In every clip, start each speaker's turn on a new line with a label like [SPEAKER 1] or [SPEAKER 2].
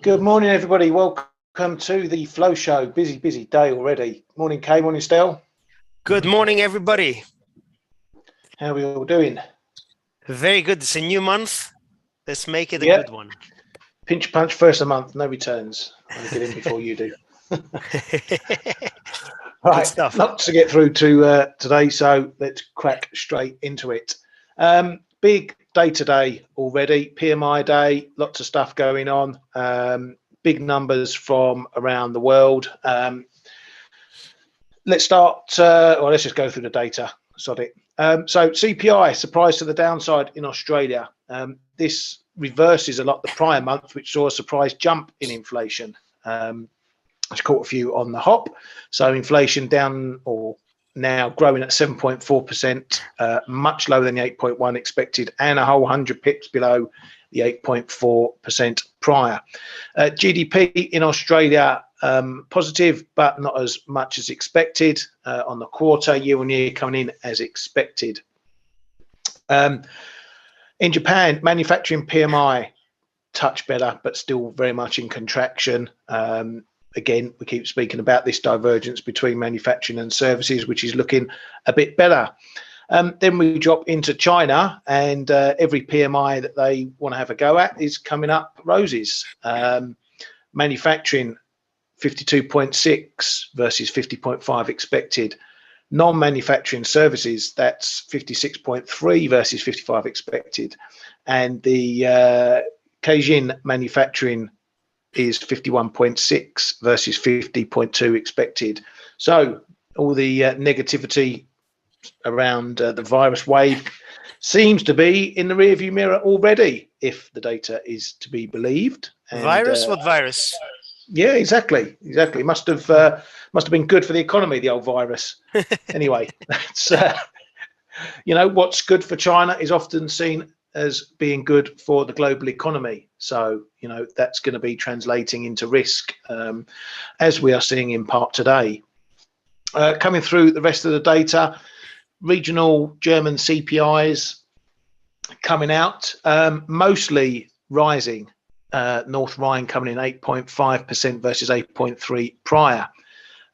[SPEAKER 1] Good morning, everybody. Welcome to the Flow Show. Busy day already. Morning, Kay. Morning, Stel.
[SPEAKER 2] Good morning, everybody.
[SPEAKER 1] How are we all doing?
[SPEAKER 2] Very good. It's a new month. Let's make it a good one.
[SPEAKER 1] Pinch punch, first of the month, no returns. I'll get in before you do. Right, lots to get through to today, so let's crack straight into it. Big day today already, PMI day, lots of stuff going on, big numbers from around the world. Let's start, let's just go through the data, sod it. So CPI, surprise to the downside in Australia. This reverses a lot the prior month, which saw a surprise jump in inflation. It's caught a few on the hop. So inflation down or now growing at 7.4%, much lower than the 8.1 expected, and a whole 100 pips below the 8.4% prior. GDP in Australia positive, but not as much as expected on the quarter, year on year coming in as expected. In Japan, manufacturing PMI touch better, but still very much in contraction. Again, we keep speaking about this divergence between manufacturing and services, which is looking a bit better. Then we drop into China, and every PMI that they want to have a go at is coming up roses. Manufacturing 52.6 versus 50.5 expected. Non-manufacturing services, that's 56.3 versus 55 expected. And the Caixin manufacturing is 51.6 versus 50.2 expected. So all the negativity around the virus wave seems to be in the rearview mirror already, if the data is to be believed. And,
[SPEAKER 2] virus? What virus?
[SPEAKER 1] Yeah, exactly. Must have been good for the economy, the old virus. Anyway, that's what's good for China is often seen as being good for the global economy. So, that's going to be translating into risk, as we are seeing in part today. Coming through the rest of the data, regional German CPIs coming out, mostly rising. North Rhine coming in 8.5% versus 8.3 prior.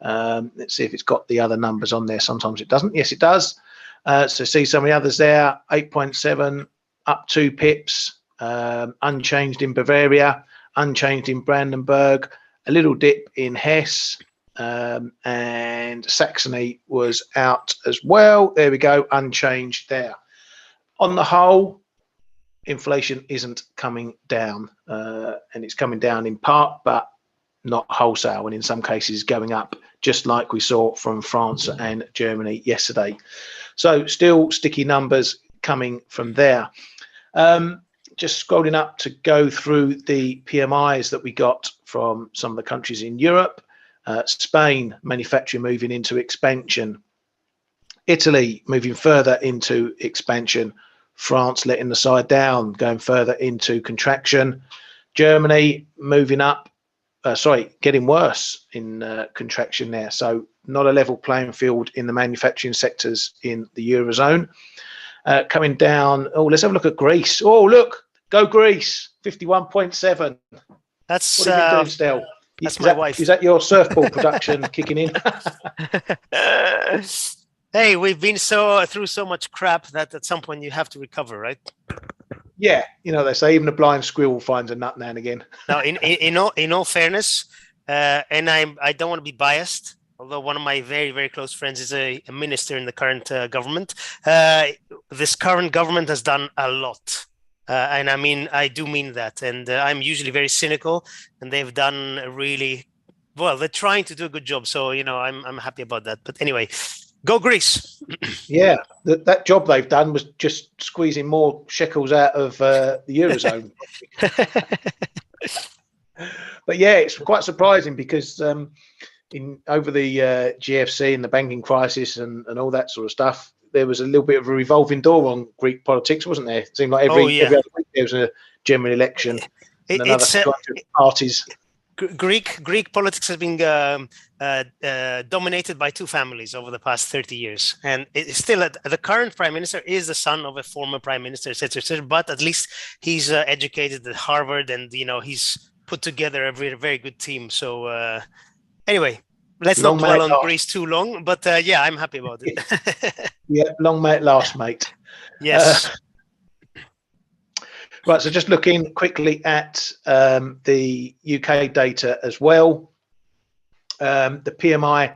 [SPEAKER 1] Let's see if it's got the other numbers on there. Sometimes it doesn't. Yes, it does. So see some of the others there, 8.7, up 2 pips, unchanged in Bavaria, unchanged in Brandenburg, a little dip in Hesse, and Saxony was out as well. There we go, unchanged there. On the whole, inflation isn't coming down, and it's coming down in part, but not wholesale, and in some cases going up, just like we saw from France and Germany yesterday. So still sticky numbers coming from there. Just scrolling up to go through the PMIs that we got from some of the countries in Europe. Spain, manufacturing moving into expansion. Italy moving further into expansion. France letting the side down, going further into contraction. Germany moving up, getting worse in contraction there. So not a level playing field in the manufacturing sectors in the Eurozone. Coming down, let's have a look at Greece. Oh, look, go Greece, 51.7.
[SPEAKER 2] That's
[SPEAKER 1] what have you been doing, Stel?
[SPEAKER 2] That's my wife.
[SPEAKER 1] Is that your surfboard production kicking in?
[SPEAKER 2] Hey, we've been through so much crap that at some point you have to recover, right?
[SPEAKER 1] Yeah, they say even a blind squirrel finds a nut now and again.
[SPEAKER 2] Now, in all fairness, and I don't want to be biased, although one of my very, very close friends is a minister in the current government. This current government has done a lot. And I mean, I do mean that. And I'm usually very cynical, and they've done really well. They're trying to do a good job. So, I'm happy about that. But anyway, go Greece.
[SPEAKER 1] Yeah, that job they've done was just squeezing more shekels out of the Eurozone. But yeah, it's quite surprising because over the GFC and the banking crisis and all that sort of stuff, there was a little bit of a revolving door on Greek politics, wasn't there? It seemed like every other week there was a general election and another 200 parties.
[SPEAKER 2] Greek politics has been dominated by two families over the past 30 years, and it's still the current prime minister is the son of a former prime minister, etc., etc. But at least he's educated at Harvard, and he's put together a very, very good team. So anyway, let's
[SPEAKER 1] Long
[SPEAKER 2] not
[SPEAKER 1] may
[SPEAKER 2] dwell
[SPEAKER 1] it
[SPEAKER 2] on
[SPEAKER 1] last.
[SPEAKER 2] Greece too long. But yeah, I'm happy about it.
[SPEAKER 1] Yeah, long may it last, mate.
[SPEAKER 2] Yes.
[SPEAKER 1] Right, so just looking quickly at the UK data as well. The PMI,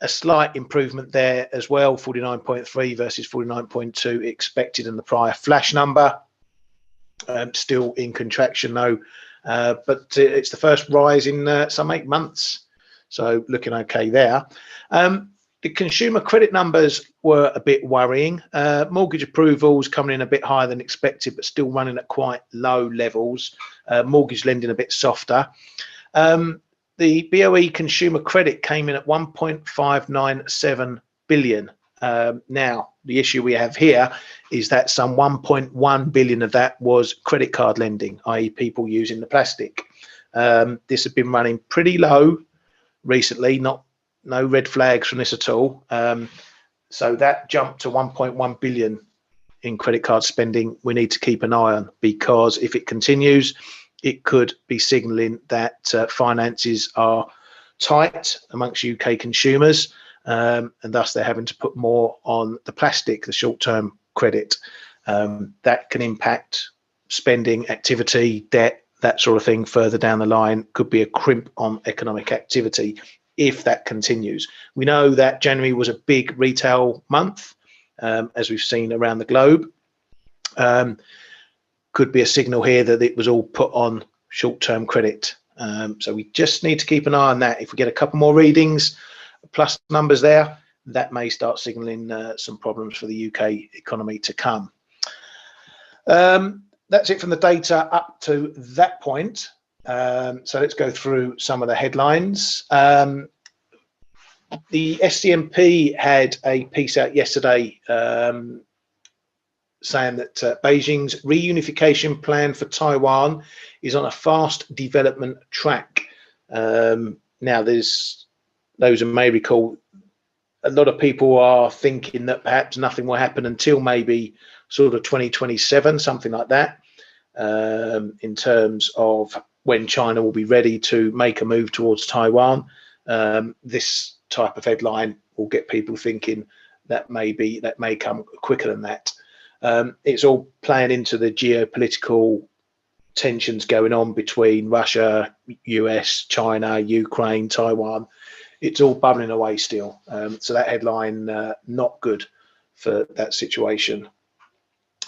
[SPEAKER 1] a slight improvement there as well, 49.3 versus 49.2 expected in the prior flash number. Still in contraction though, but it's the first rise in some 8 months, so looking okay there. The consumer credit numbers were a bit worrying. Mortgage approvals coming in a bit higher than expected, but still running at quite low levels. Mortgage lending a bit softer. The BOE consumer credit came in at 1.597 billion. Now, the issue we have here is that some 1.1 billion of that was credit card lending, i.e. people using the plastic. This has been running pretty low recently, no red flags from this at all. So that jumped to 1.1 billion in credit card spending. We need to keep an eye on, because if it continues, it could be signalling that finances are tight amongst UK consumers, and thus they're having to put more on the plastic, the short-term credit. That can impact spending, activity, debt, that sort of thing further down the line. Could be a crimp on economic activity if that continues. We know that January was a big retail month, as we've seen around the globe. Could be a signal here that it was all put on short-term credit. So we just need to keep an eye on that. If we get a couple more readings, plus numbers there, that may start signaling some problems for the UK economy to come. That's it from the data up to that point. So let's go through some of the headlines. The SCMP had a piece out yesterday saying that Beijing's reunification plan for Taiwan is on a fast development track. Now, there's those who may recall, a lot of people are thinking that perhaps nothing will happen until maybe sort of 2027, something like that, in terms of when China will be ready to make a move towards Taiwan. This type of headline will get people thinking that may come quicker than that. It's all playing into the geopolitical tensions going on between Russia, US, China, Ukraine, Taiwan. It's all bubbling away still. So that headline, not good for that situation.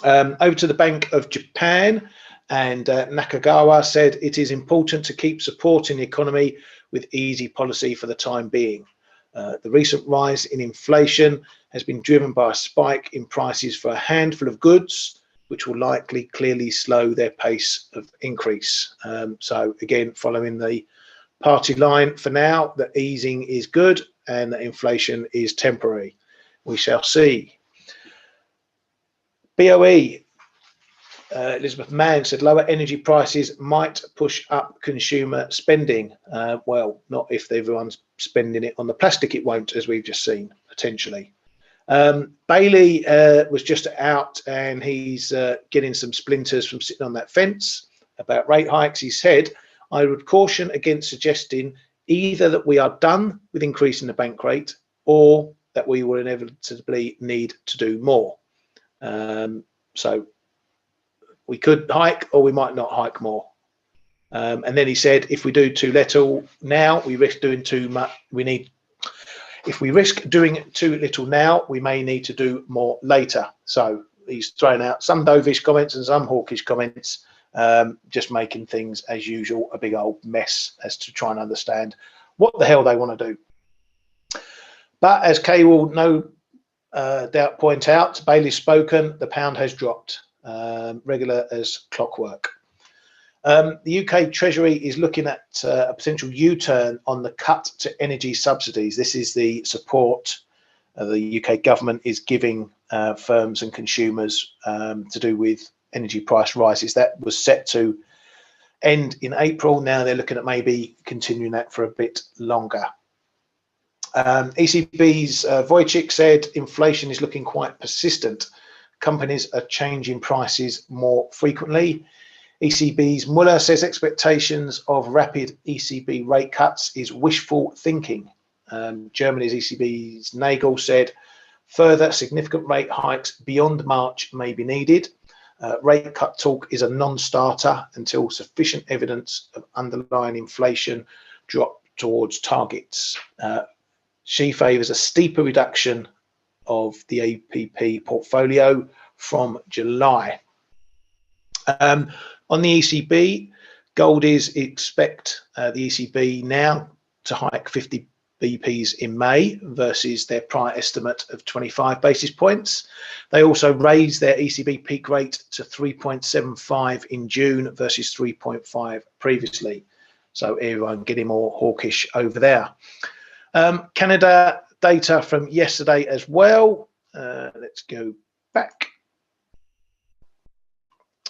[SPEAKER 1] Over to the Bank of Japan, and Nakagawa said it is important to keep supporting the economy with easy policy for the time being. The recent rise in inflation has been driven by a spike in prices for a handful of goods, which will likely clearly slow their pace of increase. So again, following the party line for now, that easing is good and that inflation is temporary. We shall see. BOE, Elizabeth Mann said lower energy prices might push up consumer spending. Well, not if everyone's spending it on the plastic, it won't, as we've just seen, potentially. Bailey was just out, and he's getting some splinters from sitting on that fence about rate hikes. He said, I would caution against suggesting either that we are done with increasing the bank rate or that we will inevitably need to do more. So we could hike or we might not hike more. And then he said, if we do too little now, we risk doing too much. If we risk doing too little now, we may need to do more later. So he's thrown out some dovish comments and some hawkish comments, just making things, as usual, a big old mess as to try and understand what the hell they want to do. But as Kay will no doubt point out, Bailey's spoken, the pound has dropped, regular as clockwork. The UK Treasury is looking at a potential U-turn on the cut to energy subsidies. This is the support the UK government is giving firms and consumers to do with energy price rises. That was set to end in April. Now they're looking at maybe continuing that for a bit longer. ECB's Wojcik said inflation is looking quite persistent. Companies are changing prices more frequently. ECB's Muller says expectations of rapid ECB rate cuts is wishful thinking. Germany's ECB's Nagel said further significant rate hikes beyond March may be needed. Rate cut talk is a non-starter until sufficient evidence of underlying inflation drop towards targets. She favours a steeper reduction of the APP portfolio from July. On the ECB, gold is expect the ECB now to hike 50 BPs in May versus their prior estimate of 25 basis points. They also raised their ECB peak rate to 3.75 in June versus 3.5 previously. So everyone getting more hawkish over there. Canada data from yesterday as well. Let's go back.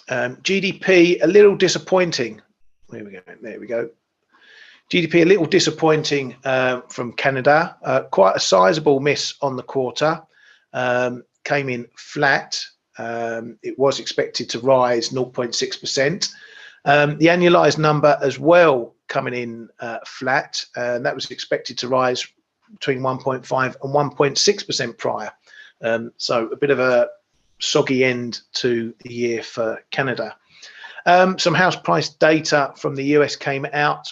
[SPEAKER 1] GDP a little disappointing. There we go. There we go. GDP a little disappointing from Canada. Quite a sizable miss on the quarter. Came in flat. It was expected to rise 0.6%. The annualized number as well coming in flat, and that was expected to rise between 1.5 and 1.6% prior. So a bit of a soggy end to the year for Canada. Some house price data from the US came out.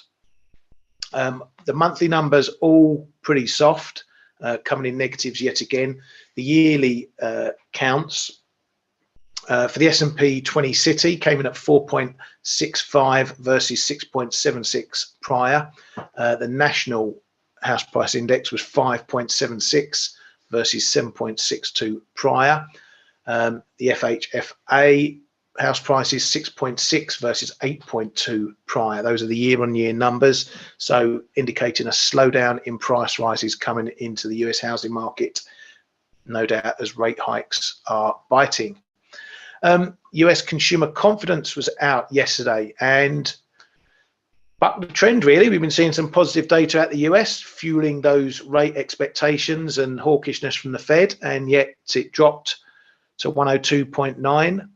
[SPEAKER 1] The monthly numbers all pretty soft, coming in negatives yet again. The yearly counts for the S&P 20 City came in at 4.65 versus 6.76 prior. The national house price index was 5.76 versus 7.62 prior. The F.A.C.E house price is 6.6 versus 8.2 prior. Those are the year-on-year numbers, so indicating a slowdown in price rises coming into the US housing market, no doubt as rate hikes are biting. US consumer confidence was out yesterday and bucked the trend really. We've been seeing some positive data at the US fueling those rate expectations and hawkishness from the Fed, and yet it dropped to 102.9.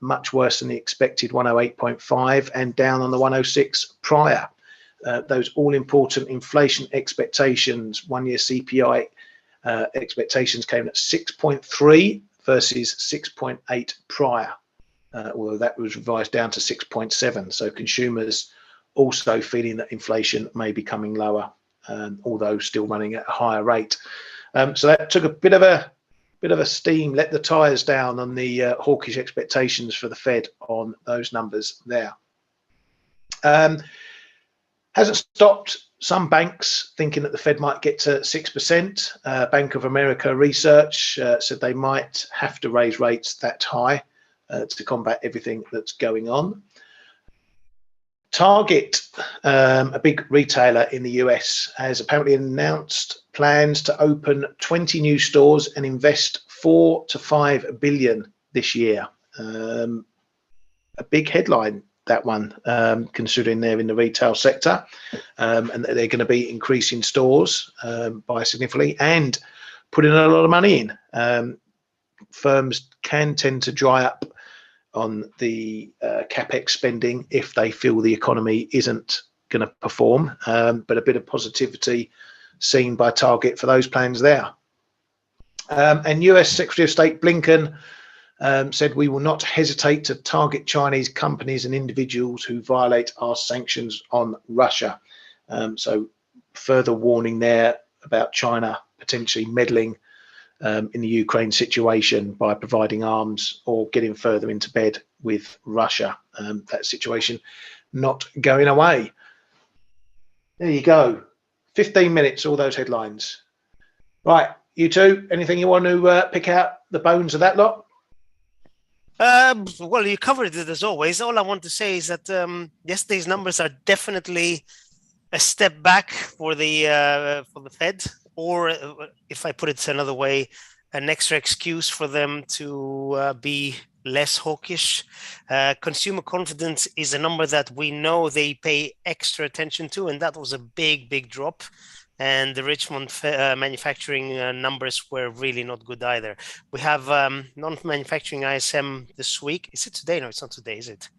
[SPEAKER 1] Much worse than the expected 108.5 and down on the 106 prior. Those all-important inflation expectations, one-year CPI expectations came at 6.3 versus 6.8 prior, although that was revised down to 6.7. So consumers also feeling that inflation may be coming lower, although still running at a higher rate. So that took a bit of a steam, let the tires down on the hawkish expectations for the Fed on those numbers there. Hasn't stopped some banks thinking that the Fed might get to 6%. Bank of America research said they might have to raise rates that high to combat everything that's going on. Target, a big retailer in the US, has apparently announced plans to open 20 new stores and invest 4 to 5 billion this year. A big headline, that one, considering they're in the retail sector, and that they're going to be increasing stores by significantly and putting a lot of money in. Firms can tend to dry up on the capex spending if they feel the economy isn't going to perform, but a bit of positivity seen by Target for those plans there. And US Secretary of State Blinken said we will not hesitate to target Chinese companies and individuals who violate our sanctions on Russia. So further warning there about China potentially meddling in the Ukraine situation by providing arms or getting further into bed with Russia. That situation not going away. There you go. 15 minutes, all those headlines. Right, you two, anything you want to pick out the bones of that lot?
[SPEAKER 2] Well, you covered it as always. All I want to say is that yesterday's numbers are definitely a step back for the Fed, or if I put it another way, an extra excuse for them to be less hawkish. Consumer confidence is a number that we know they pay extra attention to, and that was a big drop. And the Richmond manufacturing numbers were really not good either. We have non-manufacturing ISM this week. Is it today? No, it's not today, is it?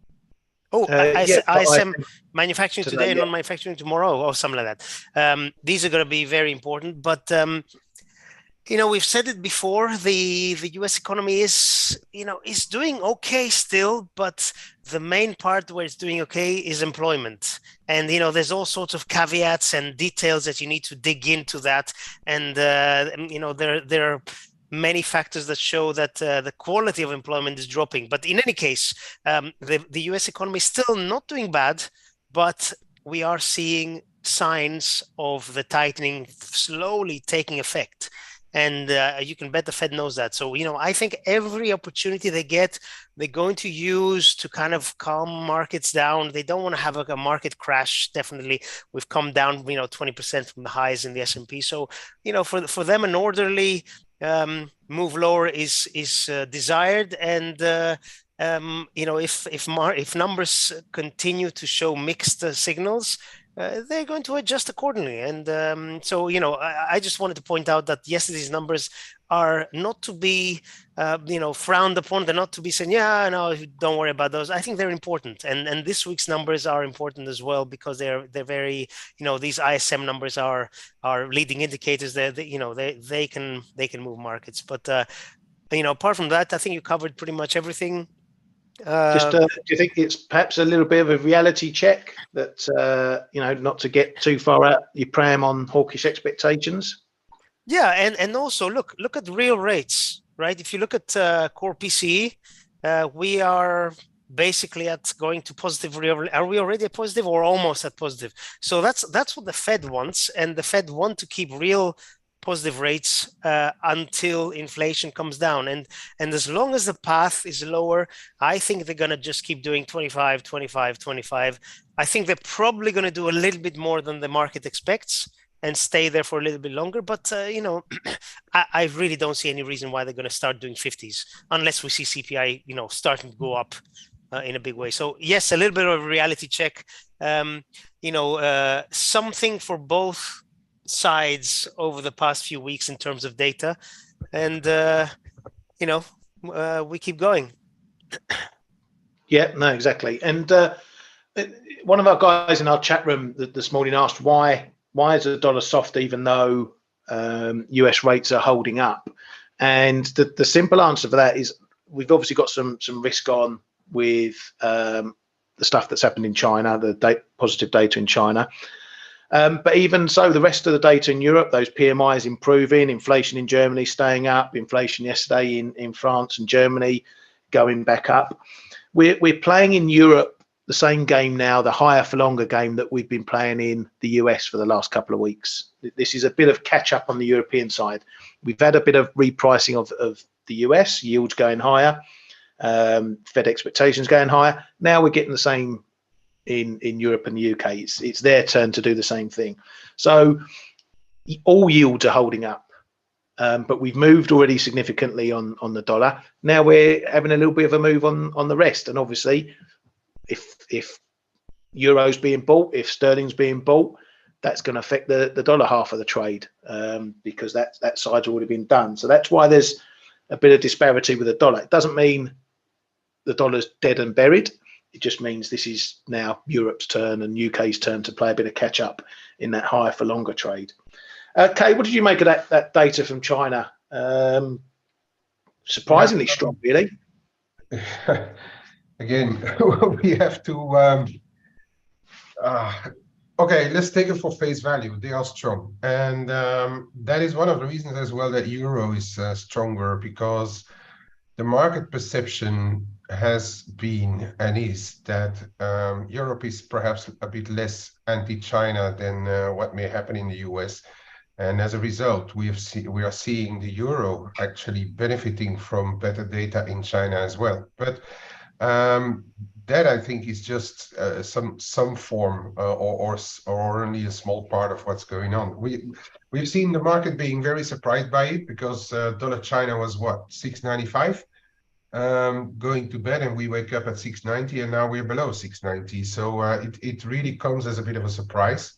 [SPEAKER 2] Oh,
[SPEAKER 1] Yeah,
[SPEAKER 2] ISM manufacturing today and
[SPEAKER 1] yeah.
[SPEAKER 2] non-manufacturing tomorrow, or something like that. These are going to be very important. But we've said it before. The U.S. economy is doing okay still, but the main part where it's doing okay is employment. And there's all sorts of caveats and details that you need to dig into that. And there are many factors that show that the quality of employment is dropping. But in any case, the US economy is still not doing bad, but we are seeing signs of the tightening slowly taking effect. And you can bet the Fed knows that. So, I think every opportunity they get, they're going to use to kind of calm markets down. They don't want to have a market crash. Definitely, we've come down, 20% from the highs in the S&P. So, for them, an orderly move lower is desired. And if numbers continue to show mixed signals, they're going to adjust accordingly. And so, I just wanted to point out that yesterday's numbers are not to be, frowned upon. They're not to be saying, yeah, no, don't worry about those. I think they're important. And this week's numbers are important as well, because they're very, these ISM numbers are leading indicators that, they can move markets. But, apart from that, I think you covered pretty much everything.
[SPEAKER 1] Do you think it's perhaps a little bit of a reality check that not to get too far out your pram on hawkish expectations?
[SPEAKER 2] Yeah, and also look at real rates, right? If you look at core PCE, we are basically at going to positive real. Are we already at positive or almost at positive? So that's what the Fed wants, and the Fed want to keep real positive rates until inflation comes down. And as long as the path is lower, I think they're going to just keep doing 25, 25, 25. I think they're probably going to do a little bit more than the market expects and stay there for a little bit longer. But, I really don't see any reason why they're going to start doing 50s unless we see CPI, starting to go up in a big way. So yes, a little bit of a reality check, something for both sides over the past few weeks in terms of data. And, we keep going.
[SPEAKER 1] Yeah, no, exactly. And one of our guys in our chat room this morning asked why is the dollar soft even though US rates are holding up? And the simple answer for that is we've obviously got some risk on with the stuff that's happened in China, the positive data in China. But even so, the rest of the data in Europe, those PMIs improving, inflation in Germany staying up, inflation yesterday in France and Germany going back up. We're playing in Europe the same game now, the higher for longer game that we've been playing in the US for the last couple of weeks. This is a bit of catch up on the European side. We've had a bit of repricing of the US, yields going higher, Fed expectations going higher. Now we're getting the same in Europe and the UK. It's their turn to do the same thing. So all yields are holding up. But we've moved already significantly on the dollar. Now we're having a little bit of a move on the rest. And obviously, if euro's being bought, if sterling's being bought, that's going to affect the dollar half of the trade, because that side's already been done. So that's why there's a bit of disparity with the dollar. It doesn't mean the dollar's dead and buried. It just means this is now Europe's turn and UK's turn to play a bit of catch up in that higher for longer trade. Kay, what did you make of that data from China? Surprisingly strong, really.
[SPEAKER 3] Again, we have to. Okay, let's take it for face value. They are strong, and that is one of the reasons as well that euro is stronger, because the market perception has been and is that Europe is perhaps a bit less anti-China than what may happen in the US. And as a result, we are seeing the euro actually benefiting from better data in China as well. But that, I think, is just some form or only a small part of what's going on. We've seen the market being very surprised by it, because dollar China was what, 6.95 going to bed, and we wake up at 6.90, and now we're below 6.90. So it really comes as a bit of a surprise.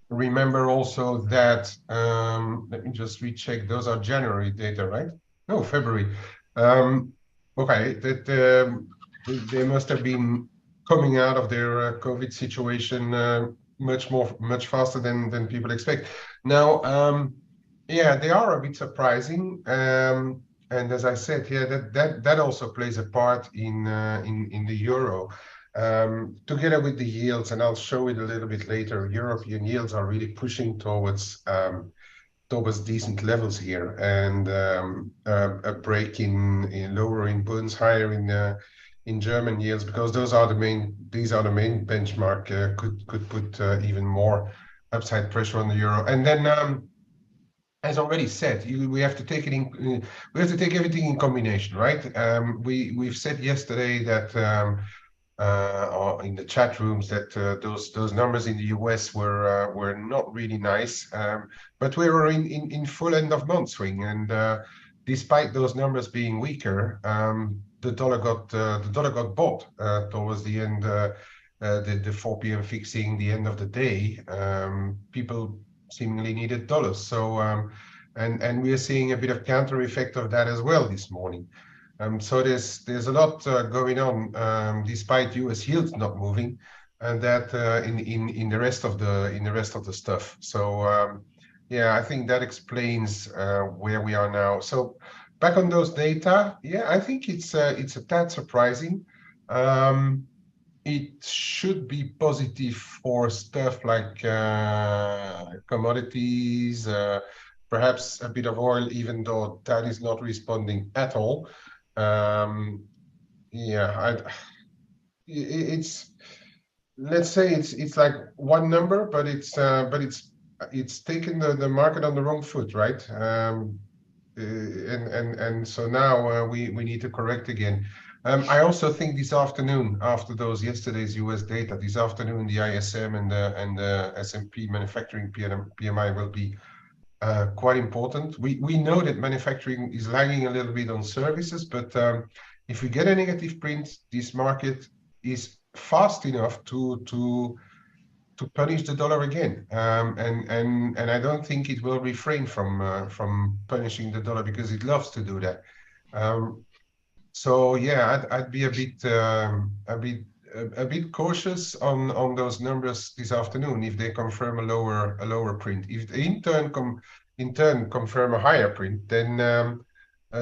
[SPEAKER 3] Remember also that, let me just recheck, those are January data, right? No, February. Okay, that they must have been coming out of their COVID situation much faster than people expect. Now, yeah, they are a bit surprising, and as I said, yeah, that also plays a part in the euro. Together with the yields, and I'll show it a little bit later, European yields are really pushing towards decent levels here, and a break in lower in bonds, higher in German yields, because these are the main benchmark, could put even more upside pressure on the euro. And then as already said, we have to take it in. We have to take everything in combination, right? We've said yesterday that or in the chat rooms that those numbers in the US were not really nice, but we were in full end of month swing, and despite those numbers being weaker, the dollar got bought towards the end. The 4 p.m. fixing, the end of the day, people seemingly needed dollars. So and we are seeing a bit of counter effect of that as well this morning. So there's a lot going on, despite U.S. yields not moving, and that in the rest of the stuff. So yeah, I think that explains where we are now. So back on those data, yeah, I think it's a tad surprising. It should be positive for stuff like commodities, perhaps a bit of oil, even though that is not responding at all. Yeah, it's let's say it's like one number, but it's taken the market on the wrong foot, right? And so now we need to correct again. I also think this afternoon, after those yesterday's US data, this afternoon the ISM and the S&P manufacturing PMI will be quite important. We know that manufacturing is lagging a little bit on services, but if we get a negative print, this market is fast enough to punish the dollar again, and I don't think it will refrain from punishing the dollar, because it loves to do that. So yeah, I'd be a bit cautious on those numbers this afternoon if they confirm a lower print. If they in turn confirm a higher print, then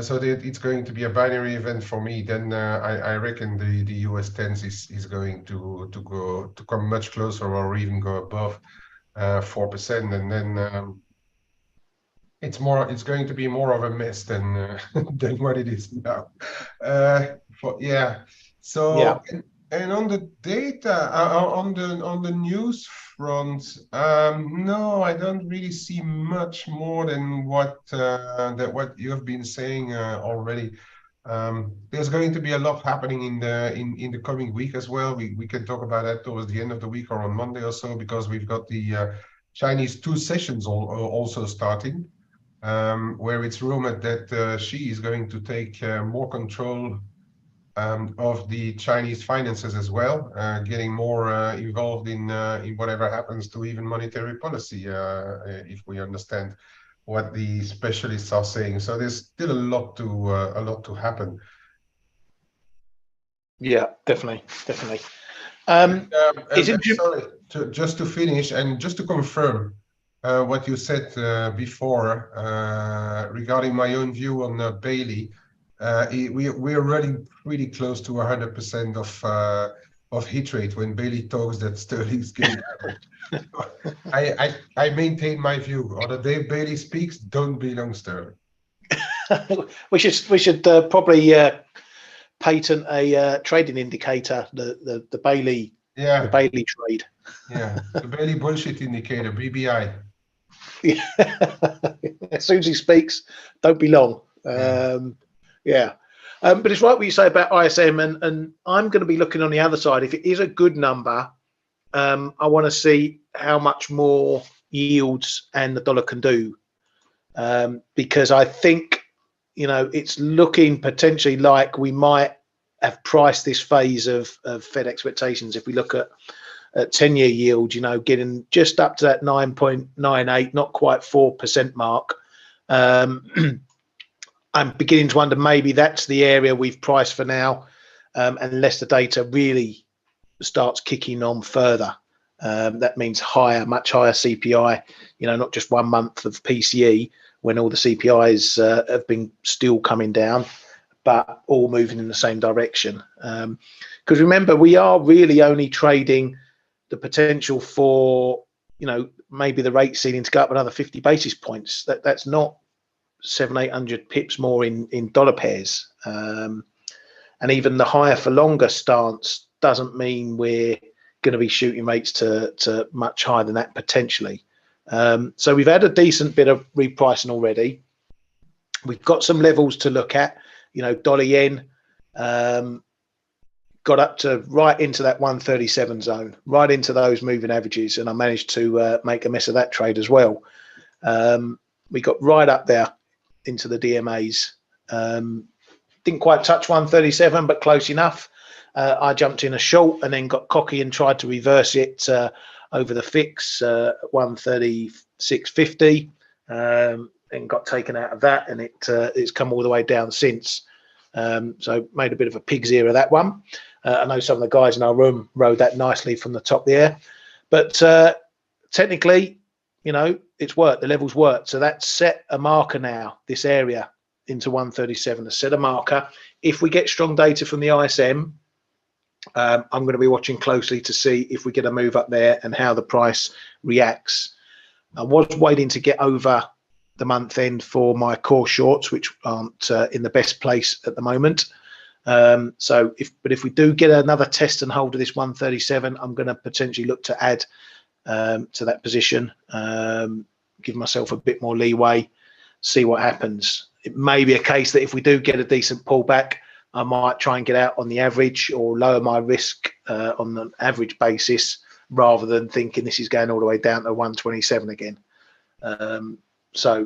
[SPEAKER 3] so that it's going to be a binary event for me. Then I reckon the US 10s is going to come much closer, or even go above 4%, and then it's going to be more of a mess than than what it is now. Yeah. So
[SPEAKER 1] Yeah.
[SPEAKER 3] and on the data, on the news front, no, I don't really see much more than what you have been saying already. There's going to be a lot happening in the coming week as well. We can talk about that towards the end of the week, or on Monday or so, because we've got the Chinese 2 sessions also starting, where it's rumored that Xi is going to take more control of the Chinese finances as well, getting more involved in whatever happens to even monetary policy, if we understand what the specialists are saying. So there's still a lot to happen.
[SPEAKER 1] Yeah, definitely.
[SPEAKER 3] Sorry, just to finish and just to confirm what you said before regarding my own view on Bailey. We're running pretty close to 100% of hit rate when Bailey talks that Sterling's getting covered. I maintain my view. On the day Bailey speaks, don't be long Sterling.
[SPEAKER 1] we should probably patent a trading indicator, the Bailey.
[SPEAKER 3] Yeah.
[SPEAKER 1] The Bailey trade.
[SPEAKER 3] Yeah. The Bailey bullshit indicator, BBI.
[SPEAKER 1] Yeah. As soon as he speaks, don't be long. Yeah. But it's right what you say about ISM, and I'm going to be looking on the other side. If it is a good number, I want to see how much more yields and the dollar can do, because I think, it's looking potentially like we might have priced this phase of Fed expectations. If we look at 10-year yield, getting just up to that 9.98, not quite 4% mark. I'm beginning to wonder maybe that's the area we've priced for now. unless the data really starts kicking on further. That means much higher CPI, not just 1 month of PCE when all the CPIs have been still coming down, but all moving in the same direction. Because remember, we are really only trading the potential for, maybe the rate ceiling to go up another 50 basis points. That's not 700-800 pips more in dollar pairs. And even the higher for longer stance doesn't mean we're going to be shooting rates to much higher than that potentially. So we've had a decent bit of repricing already. We've got some levels to look at. Dollar yen got up to right into that 137 zone, right into those moving averages, and I managed to make a mess of that trade as well. We got right up there into the DMAs. Didn't quite touch 137, but close enough. I jumped in a short and then got cocky and tried to reverse it over the fix at 136.50, and got taken out of that, and it's come all the way down since. So made a bit of a pig's ear of that one. I know some of the guys in our room rode that nicely from the top there, but technically, it's worked. The levels worked. So that's set a marker now, this area into 137, has set a marker. If we get strong data from the ISM, I'm going to be watching closely to see if we get a move up there and how the price reacts. I was waiting to get over the month end for my core shorts, which aren't in the best place at the moment. So if we do get another test and hold of this 137, I'm going to potentially look to add to that position, give myself a bit more leeway, see what happens. It may be a case that if we do get a decent pullback, I might try and get out on the average or lower my risk on an average basis, rather than thinking this is going all the way down to 127 again. So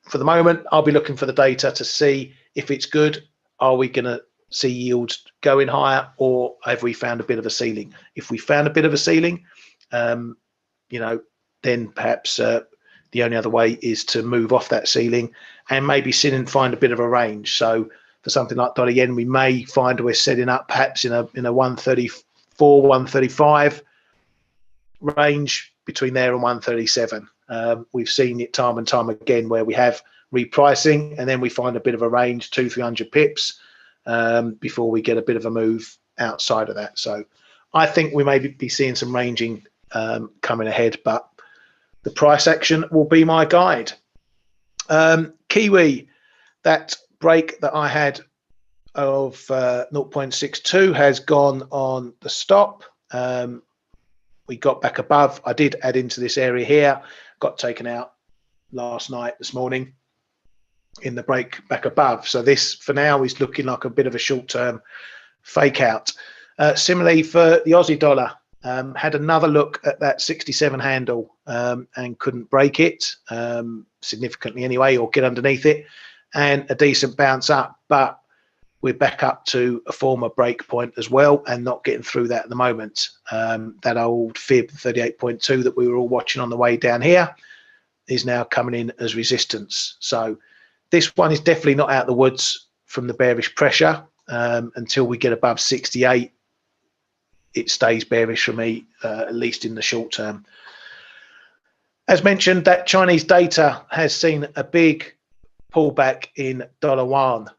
[SPEAKER 1] for the moment, I'll be looking for the data to see if it's good. Are we going to see yields going higher, or have we found a bit of a ceiling? If we found a bit of a ceiling, then perhaps the only other way is to move off that ceiling and maybe sit and find a bit of a range. So for something like dollar yen, we may find we're setting up perhaps in a 134, 135 range, between there and 137. We've seen it time and time again where we have repricing and then we find a bit of a range, 200-300 pips, before we get a bit of a move outside of that. So I think we may be seeing some ranging coming ahead, but the price action will be my guide. Kiwi, that break that I had of 0.62 has gone on the stop. We got back above. I did add into this area here, got taken out this morning in the break back above. So this for now is looking like a bit of a short-term fake out. Similarly for the Aussie dollar, had another look at that 67 handle and couldn't break it significantly anyway, or get underneath it, and a decent bounce up, but we're back up to a former break point as well and not getting through that at the moment. That old fib 38.2 that we were all watching on the way down here is now coming in as resistance. So this one is definitely not out of the woods from the bearish pressure. Until we get above 68, it stays bearish for me, at least in the short term. As mentioned, that Chinese data has seen a big pullback in dollar yuan.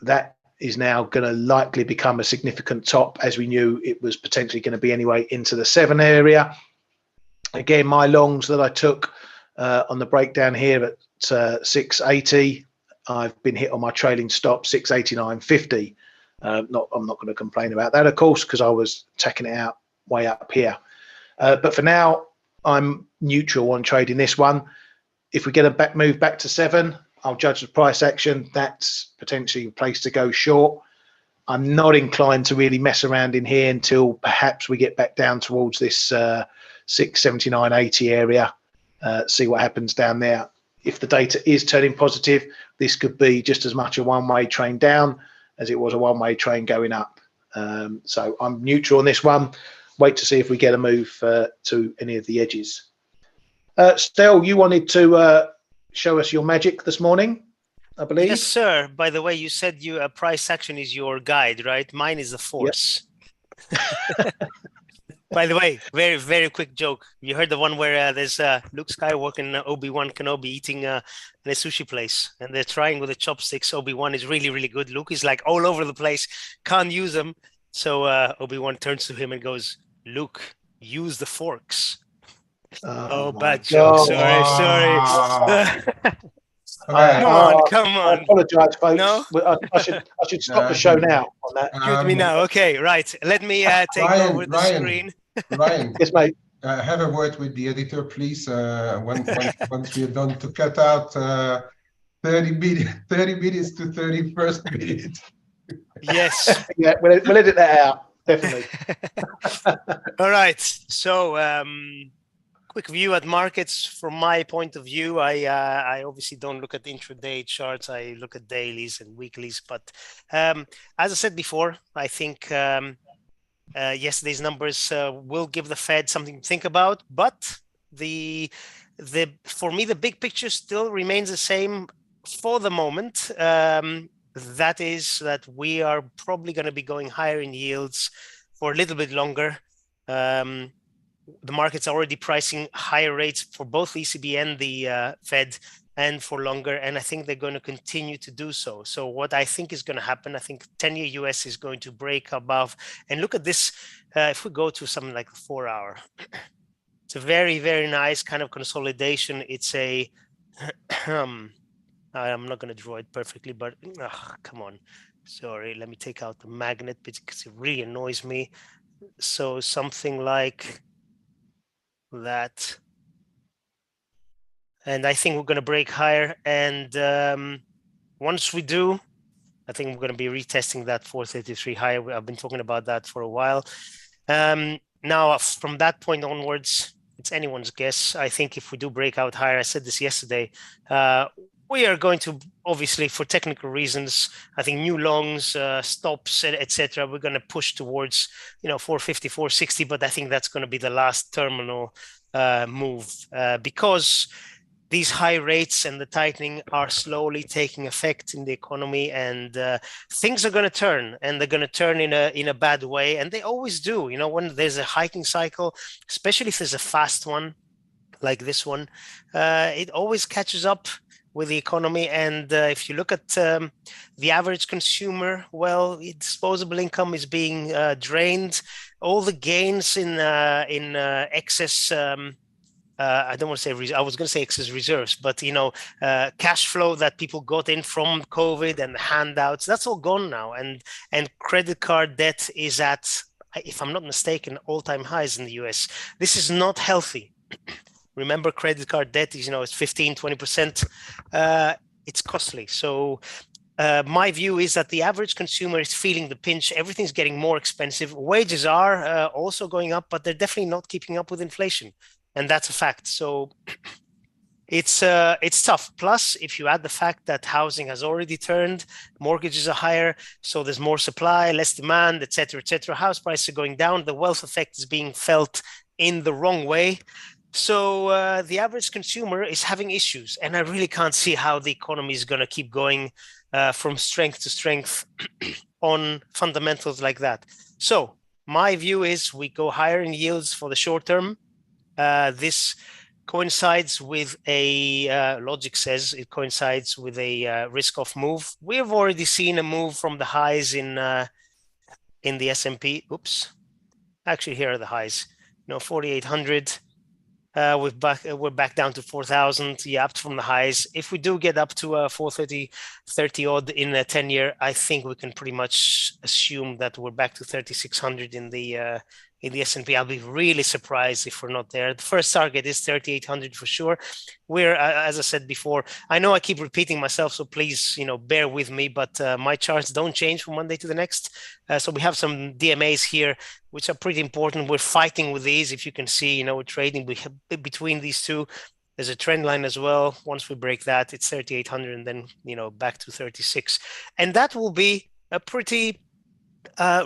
[SPEAKER 1] That is now going to likely become a significant top, as we knew it was potentially going to be anyway, into the 7 area. Again, my longs that I took on the breakdown here at 680, I've been hit on my trailing stop 689.50. I'm not going to complain about that, of course, because I was taking it out way up here. But for now, I'm neutral on trading this one. If we get a move back to 7, I'll judge the price action. That's potentially a place to go short. I'm not inclined to really mess around in here until perhaps we get back down towards this 679.80 area. See what happens down there. If the data is turning positive, this could be just as much a one-way train down as it was a one-way train going up. So I'm neutral on this one. Wait to see if we get a move to any of the edges. Stel, you wanted to show us your magic this morning. I believe.
[SPEAKER 2] Yes, sir. By the way, you said a price action is your guide, right? Mine is the force. Yep. By the way, very, very quick joke. You heard the one where there's Luke Skywalker and Obi-Wan Kenobi eating in a sushi place, and they're trying with the chopsticks. Obi-Wan is really, really good. Luke is like all over the place, can't use them. So Obi-Wan turns to him and goes, "Luke, use the forks." Oh, bad joke. Sorry.
[SPEAKER 3] Okay.
[SPEAKER 2] Come on.
[SPEAKER 1] I apologize, folks.
[SPEAKER 2] No?
[SPEAKER 1] I should stop the show now on that.
[SPEAKER 2] Shoot me now. Okay, right. Let me take over the screen.
[SPEAKER 3] Ryan.
[SPEAKER 1] Yes, mate.
[SPEAKER 3] Have a word with the editor, please. Once we are done, to cut out 30 minutes to 31st minute.
[SPEAKER 2] Yes.
[SPEAKER 1] Yeah, we'll edit that out. Definitely.
[SPEAKER 2] All right. So, quick view at markets from my point of view. I obviously don't look at intraday charts. I look at dailies and weeklies. But as I said before, I think yesterday's numbers will give the Fed something to think about. But for me, the big picture still remains the same for the moment. That is that we are probably going to be going higher in yields for a little bit longer. The market's already pricing higher rates for both ECB and the Fed, and for longer, and I think they're going to continue to do so. So what I think is going to happen, I think 10-year US is going to break above, and look at this, if we go to something like the 4-hour, it's a very, very nice kind of consolidation. It's a, I'm not going to draw it perfectly, but come on. Sorry, let me take out the magnet because it really annoys me. So something like that, and I think we're going to break higher, and once we do, I think we're going to be retesting that 433 higher. I've been talking about that for a while. Now from that point onwards, it's anyone's guess. I think if we do break out higher, I said this yesterday, we are going to, obviously for technical reasons, I think new longs, stops, etc. We're going to push towards 450, 460, but I think that's going to be the last terminal move because these high rates and the tightening are slowly taking effect in the economy, and things are going to turn, and they're going to turn in a bad way, and they always do. When there's a hiking cycle, especially if there's a fast one like this one, it always catches up with the economy. And if you look at the average consumer, well, disposable income is being drained. All the gains in excess, I don't want to say, I was going to say excess reserves, but cash flow that people got in from COVID and handouts, that's all gone now. And credit card debt is at, if I'm not mistaken, all-time highs in the US. This is not healthy. Remember, credit card debt is, it's 15, 20%. It's costly. So my view is that the average consumer is feeling the pinch. Everything's getting more expensive. Wages are also going up, but they're definitely not keeping up with inflation. And that's a fact. So it's tough. Plus, if you add the fact that housing has already turned, mortgages are higher, so there's more supply, less demand, et cetera, house prices are going down. The wealth effect is being felt in the wrong way. So the average consumer is having issues, and I really can't see how the economy is going to keep going from strength to strength on fundamentals like that. So my view is we go higher in yields for the short term. This coincides with a, logic says it coincides with a risk-off move. We have already seen a move from the highs in the S&P. Oops. Actually, here are the highs. 4,800. We're back down to 4,000, up from the highs. If we do get up to 430 odd in a 10-year, I think we can pretty much assume that we're back to 3,600 in the S&P. I'll be really surprised if we're not there. The first target is 3,800 for sure. We're, as I said before, I know I keep repeating myself, so please, bear with me, but my charts don't change from one day to the next. So we have some DMAs here, which are pretty important. We're fighting with these. If you can see, we're trading between these two. There's a trend line as well. Once we break that, it's 3,800 and then, back to 36. And that will be a pretty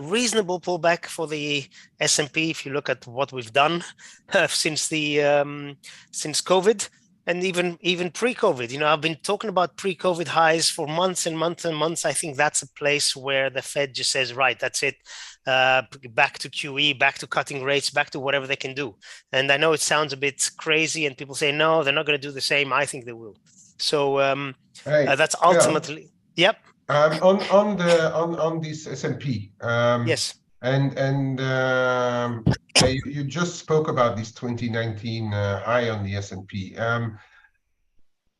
[SPEAKER 2] reasonable pullback for the S&P if you look at what we've done since COVID. And even pre-COVID, I've been talking about pre-COVID highs for months and months and months. I think that's a place where the Fed just says, right, that's it. Back to QE, back to cutting rates, back to whatever they can do. And I know it sounds a bit crazy, and people say, no, they're not going to do the same. I think they will. So that's ultimately, yep.
[SPEAKER 3] On this S&P.
[SPEAKER 2] Yes.
[SPEAKER 3] And you just spoke about this 2019 high on the S&P.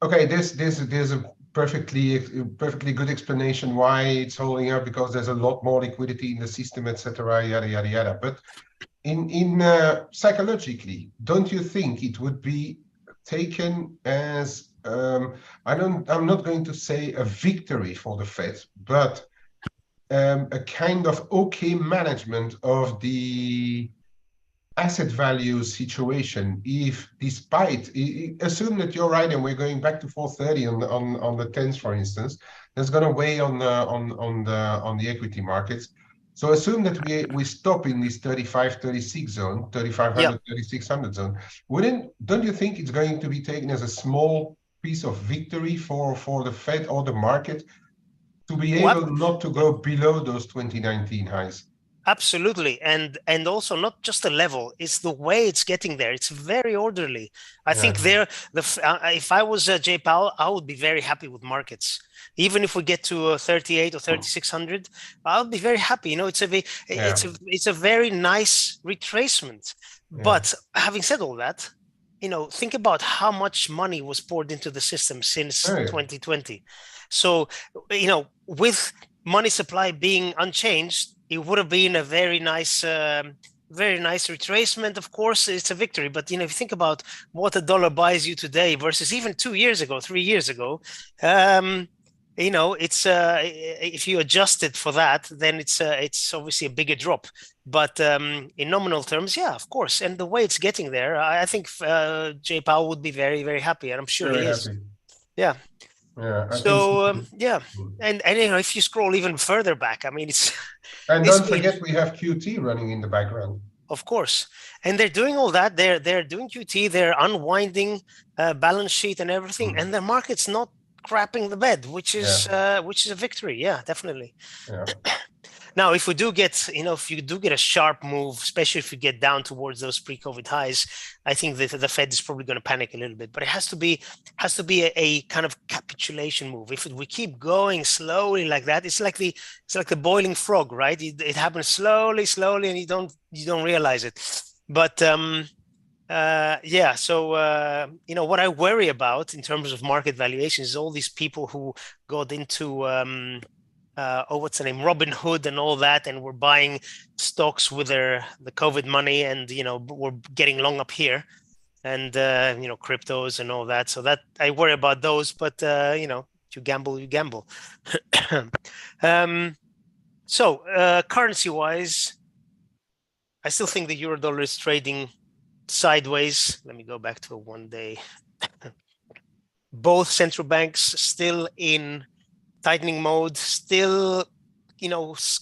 [SPEAKER 3] Okay, there's a perfectly good explanation why it's holding up, because there's a lot more liquidity in the system, etc. Yada yada yada. But in psychologically, don't you think it would be taken as I'm not going to say a victory for the Fed, but a kind of okay management of the asset value situation, if despite assume that you're right and we're going back to 430 on the 10s, for instance, that's going to weigh on the equity markets. So assume that we stop in this 35-36 zone, 3500-3600 zone. Don't you think it's going to be taken as a small piece of victory for the Fed or the market to be able not to go below those 2019 highs?
[SPEAKER 2] Absolutely. And also not just the level, it's the way it's getting there. It's very orderly. I think if I was Jay Powell, I would be very happy with markets. Even if we get to 38 or 3600, I'll be very happy. It's a very nice retracement. But having said all that, think about how much money was poured into the system since 2020. So, with money supply being unchanged, it would have been a very nice retracement. Of course, it's a victory. But if you think about what a dollar buys you today versus even 2 years ago, 3 years ago, it's if you adjust it for that, then it's obviously a bigger drop. But in nominal terms, yeah, of course. And the way it's getting there, I think Jay Powell would be very, very happy, and I'm sure he is. Yeah.
[SPEAKER 3] Yeah.
[SPEAKER 2] Yeah, and if you scroll even further back, I mean,
[SPEAKER 3] and don't forget we have QT running in the background.
[SPEAKER 2] Of course, and they're doing all that. They're doing QT. They're unwinding balance sheet and everything, and the market's not crapping the bed, which is a victory. Yeah, definitely.
[SPEAKER 3] Yeah.
[SPEAKER 2] Now, if we do get, if you do get a sharp move, especially if you get down towards those pre-COVID highs, I think that the Fed is probably going to panic a little bit. But it has to be a kind of capitulation move. If we keep going slowly like that, it's like the boiling frog, right? It happens slowly, and you don't realize it. But so what I worry about in terms of market valuations is all these people who got into what's the name, Robinhood and all that, and we're buying stocks with the COVID money, and we're getting long up here, and cryptos and all that. So that I worry about those, but if you gamble, you gamble. So currency wise, I still think the euro dollar is trading sideways. Let me go back to a 1 day. Both central banks still in tightening mode, still,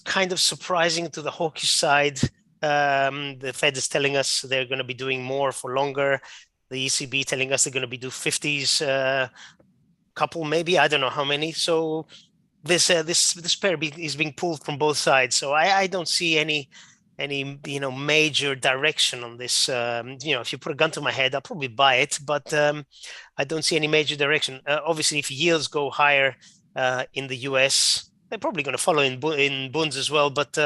[SPEAKER 2] kind of surprising to the hawkish side. The Fed is telling us they're going to be doing more for longer. The ECB telling us they're going to be do 50s, couple maybe, I don't know how many. So this pair is being pulled from both sides. So I don't see any major direction on this. If you put a gun to my head, I'll probably buy it, but I don't see any major direction. Obviously, if yields go higher in the US, they're probably going to follow in bonds as well. But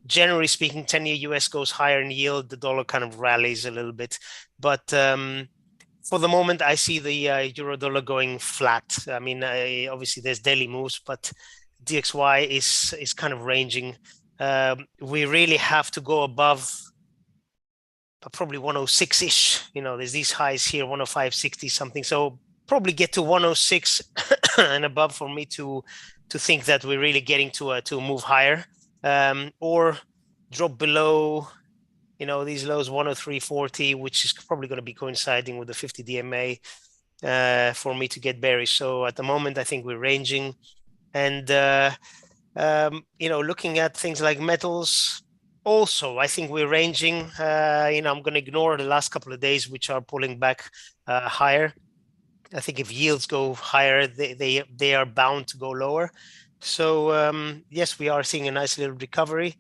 [SPEAKER 2] generally speaking, 10-year US goes higher in yield, the dollar kind of rallies a little bit. But for the moment, I see the euro dollar going flat. I mean, obviously there's daily moves, but DXY is kind of ranging. We really have to go above probably 106-ish. There's these highs here, 105.60 something. So probably get to 106 and above for me to think that we're really getting to a move higher, or drop below these lows, 103.40, which is probably going to be coinciding with the 50 DMA for me to get bearish. So at the moment I think we're ranging, and looking at things like metals, also, I think we're ranging. I'm going to ignore the last couple of days, which are pulling back higher. I think if yields go higher, they are bound to go lower. So yes, we are seeing a nice little recovery,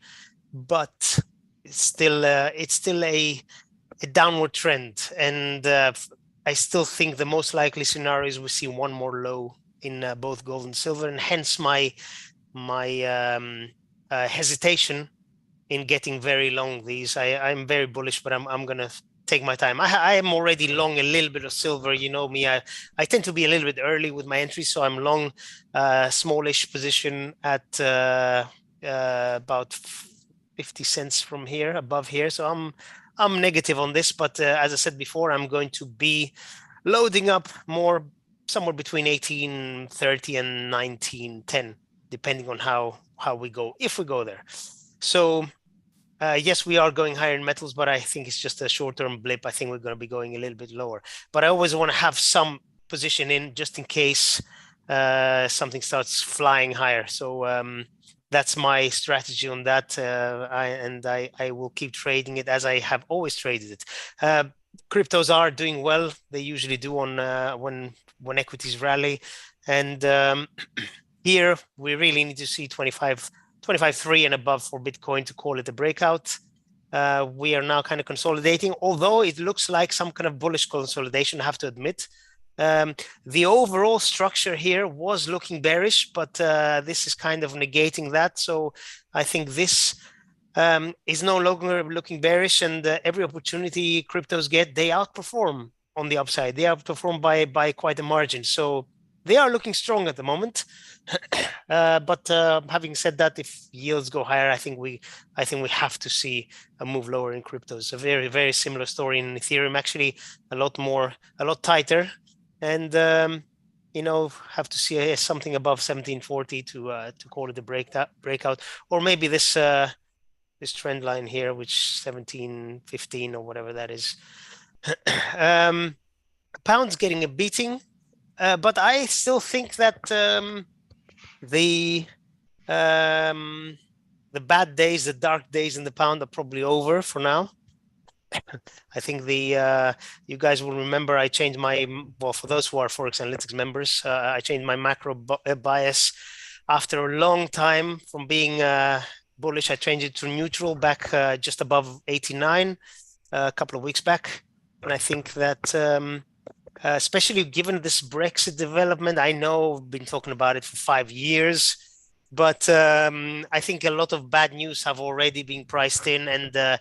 [SPEAKER 2] but it's still a downward trend, and I still think the most likely scenario is we see one more low in both gold and silver, and hence my hesitation in getting very long these. I'm very bullish, but I'm gonna take my time. I am already long a little bit of silver. You know me, I tend to be a little bit early with my entry, so I'm long smallish position at about 50 cents from here, above here. So I'm negative on this, but as I said before, I'm going to be loading up more somewhere between 18.30 and 19.10, depending on how we go, if we go there. So yes, we are going higher in metals, but I think it's just a short-term blip. I think we're going to be going a little bit lower, but I always want to have some position in just in case something starts flying higher. So that's my strategy on that. I will keep trading it as I have always traded it. Cryptos are doing well. They usually do on when equities rally, and here we really need to see 25.3 and above for Bitcoin to call it a breakout. We are now kind of consolidating, although it looks like some kind of bullish consolidation, I have to admit. The overall structure here was looking bearish, but this is kind of negating that. So I think this is no longer looking bearish, and every opportunity cryptos get, they outperform on the upside. They outperform by quite a margin. So they are looking strong at the moment. But having said that, if yields go higher, I think we have to see a move lower in cryptos. A very, very similar story in Ethereum, actually a lot tighter. And have to see something above 1740 to call it a breakout, or maybe this trend line here, which 1715 or whatever that is. Pound's getting a beating, but I still think that the bad days, the dark days in the pound are probably over for now. I think you guys will remember I changed for those who are ForexAnalytix members, I changed my macro bias after a long time from being bullish. I changed it to neutral back just above 89 a couple of weeks back. And I think that especially given this Brexit development, I know I've been talking about it for 5 years, but I think a lot of bad news have already been priced in, and the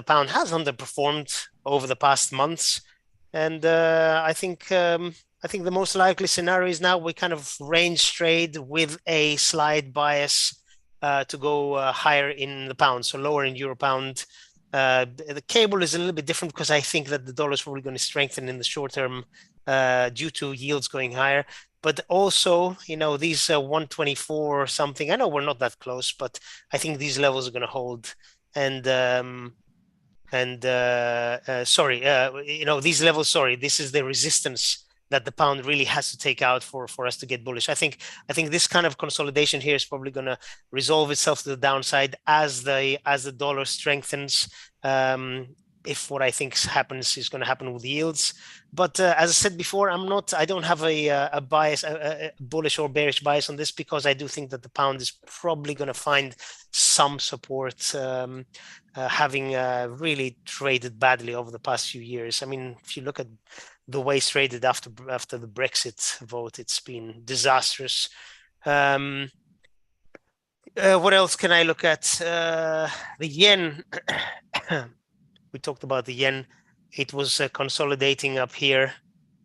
[SPEAKER 2] pound has underperformed over the past months. And I think the most likely scenario is now we kind of range trade with a slight bias to go higher in the pound, so lower in euro pound. The cable is a little bit different because I think that the dollar is probably going to strengthen in the short term due to yields going higher. But also, these 124 or something, I know we're not that close, but I think these levels are going to hold. And these levels, this is the resistance that the pound really has to take out for us to get bullish. I think this kind of consolidation here is probably going to resolve itself to the downside as the dollar strengthens. If what I think happens is going to happen with yields, but as I said before, I don't have a bias, a bullish or bearish bias on this, because I do think that the pound is probably going to find some support, having really traded badly over the past few years. I mean, if you look at the way it's traded after the Brexit vote, it's been disastrous. What else can I look at? The yen. We talked about the yen. It was consolidating up here.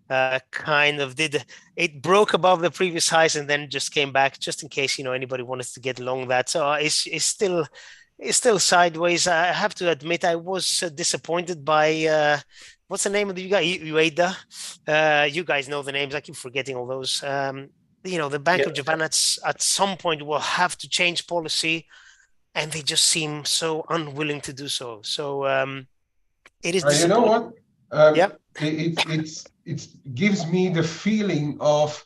[SPEAKER 2] It broke above the previous highs and then just came back, just in case anybody wanted to get long that. So it's still sideways. I have to admit I was disappointed by what's the name of the guy? UAIDA. You guys know the names. I keep forgetting all those. The Bank of Japan at some point will have to change policy, and they just seem so unwilling to do so. So it is disappointing.
[SPEAKER 3] You know what? It gives me the feeling of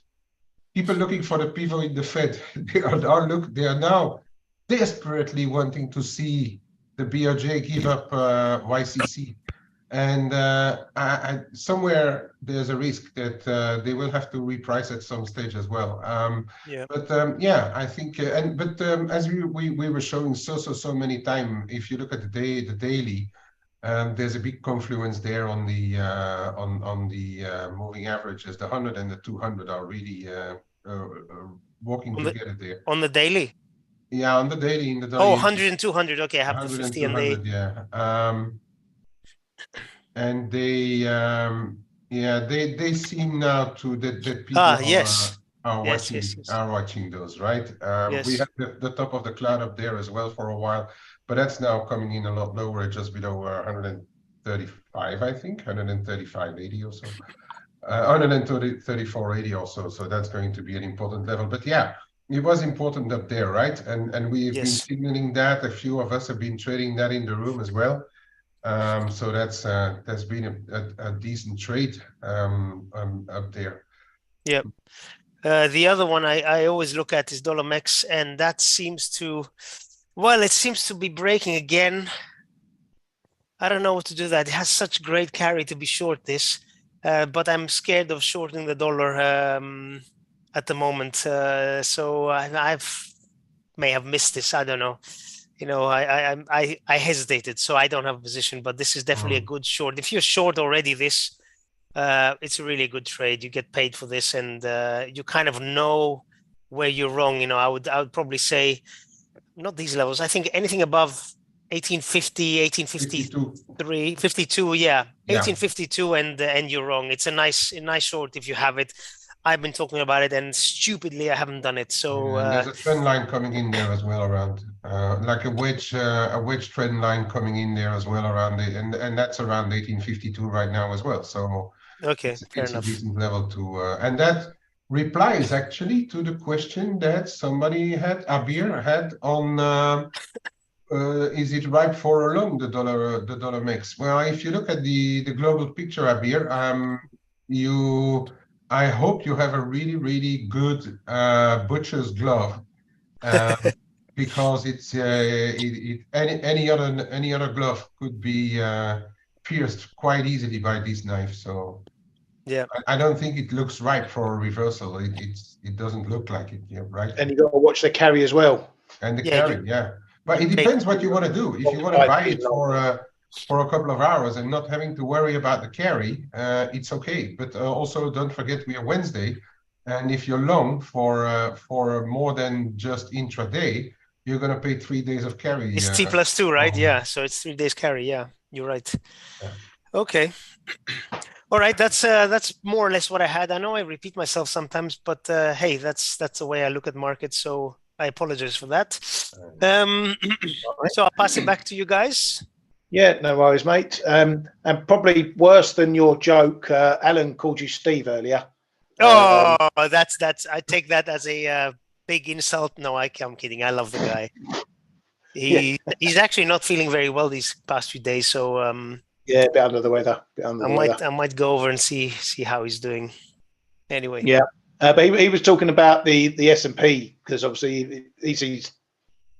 [SPEAKER 3] people looking for the pivot in the Fed. They are now desperately wanting to see the BOJ give up YCC. And somewhere there's a risk that they will have to reprice at some stage as well.
[SPEAKER 2] Yeah.
[SPEAKER 3] But yeah, I think, as we were showing so many times, if you look at the daily, there's a big confluence there on the moving averages. The 100 and the 200 are really walking together there.
[SPEAKER 2] On the daily?
[SPEAKER 3] Yeah, on the daily, in the daily.
[SPEAKER 2] Oh, 100 and 200. Okay, I have the 50 and
[SPEAKER 3] 200, yeah. And they seem now to that people are watching those, right? We had the top of the cloud up there as well for a while, but that's now coming in a lot lower, just below 135, I think, 135.80 or so. 134.80 also, so that's going to be an important level. But yeah, it was important up there, right? And we've been signaling that. A few of us have been trading that in the room as well. So that's been a decent trade up there.
[SPEAKER 2] Yeah. The other one I always look at is dollar mex, and that seems to, well, it seems to be breaking again. I don't know what to do that. It has such great carry to be short this, but I'm scared of shorting the dollar at the moment. So I may have missed this. I don't know. You know, I hesitated, so I don't have a position, but this is definitely a good short. If you're short already this, it's a really good trade. You get paid for this, and you kind of know where you're wrong. You know, I would probably say not these levels. I think anything above 1850, 1853, 52, yeah. 1852, and you're wrong. It's a nice short if you have it. I've been talking about it, and stupidly I haven't done it. So
[SPEAKER 3] there's a trend line coming in there as well around, like a wedge trend line coming in there as well around it, and that's around 1852 right now as well. So
[SPEAKER 2] okay,
[SPEAKER 3] it's a decent level to, and that replies actually to the question that somebody Abir had on. Is it ripe for a long, the dollar mix? Well, if you look at the global picture, Abir, I hope you have a really good butcher's glove, because it's any other glove could be pierced quite easily by this knife. So
[SPEAKER 2] yeah,
[SPEAKER 3] I don't think it looks ripe for a reversal. It doesn't look like it, yeah, right?
[SPEAKER 1] And you got to watch the carry as well.
[SPEAKER 3] And the carry, yeah. But it depends what you want to do. If you want to buy it for a couple of hours and not having to worry about the carry, it's okay. But also don't forget we are Wednesday, and if you're long for more than just intraday, you're going to pay 3 days of carry.
[SPEAKER 2] It's T+2, right? Yeah, so it's 3 days carry. Yeah, you're right. Yeah. Okay. All right, that's more or less what I had. I know I repeat myself sometimes, but hey, that's the way I look at markets. So I apologize for that. So I'll pass it back to you guys.
[SPEAKER 1] Yeah, no worries, mate. And probably worse than your joke, Alan called you Steve earlier.
[SPEAKER 2] Oh, that's I take that as a big insult. No, I'm kidding. I love the guy. He's actually not feeling very well these past few days. So
[SPEAKER 1] yeah, a bit under the weather.
[SPEAKER 2] I might go over and see how he's doing. Anyway.
[SPEAKER 1] Yeah. But he was talking about the S&P, because obviously he sees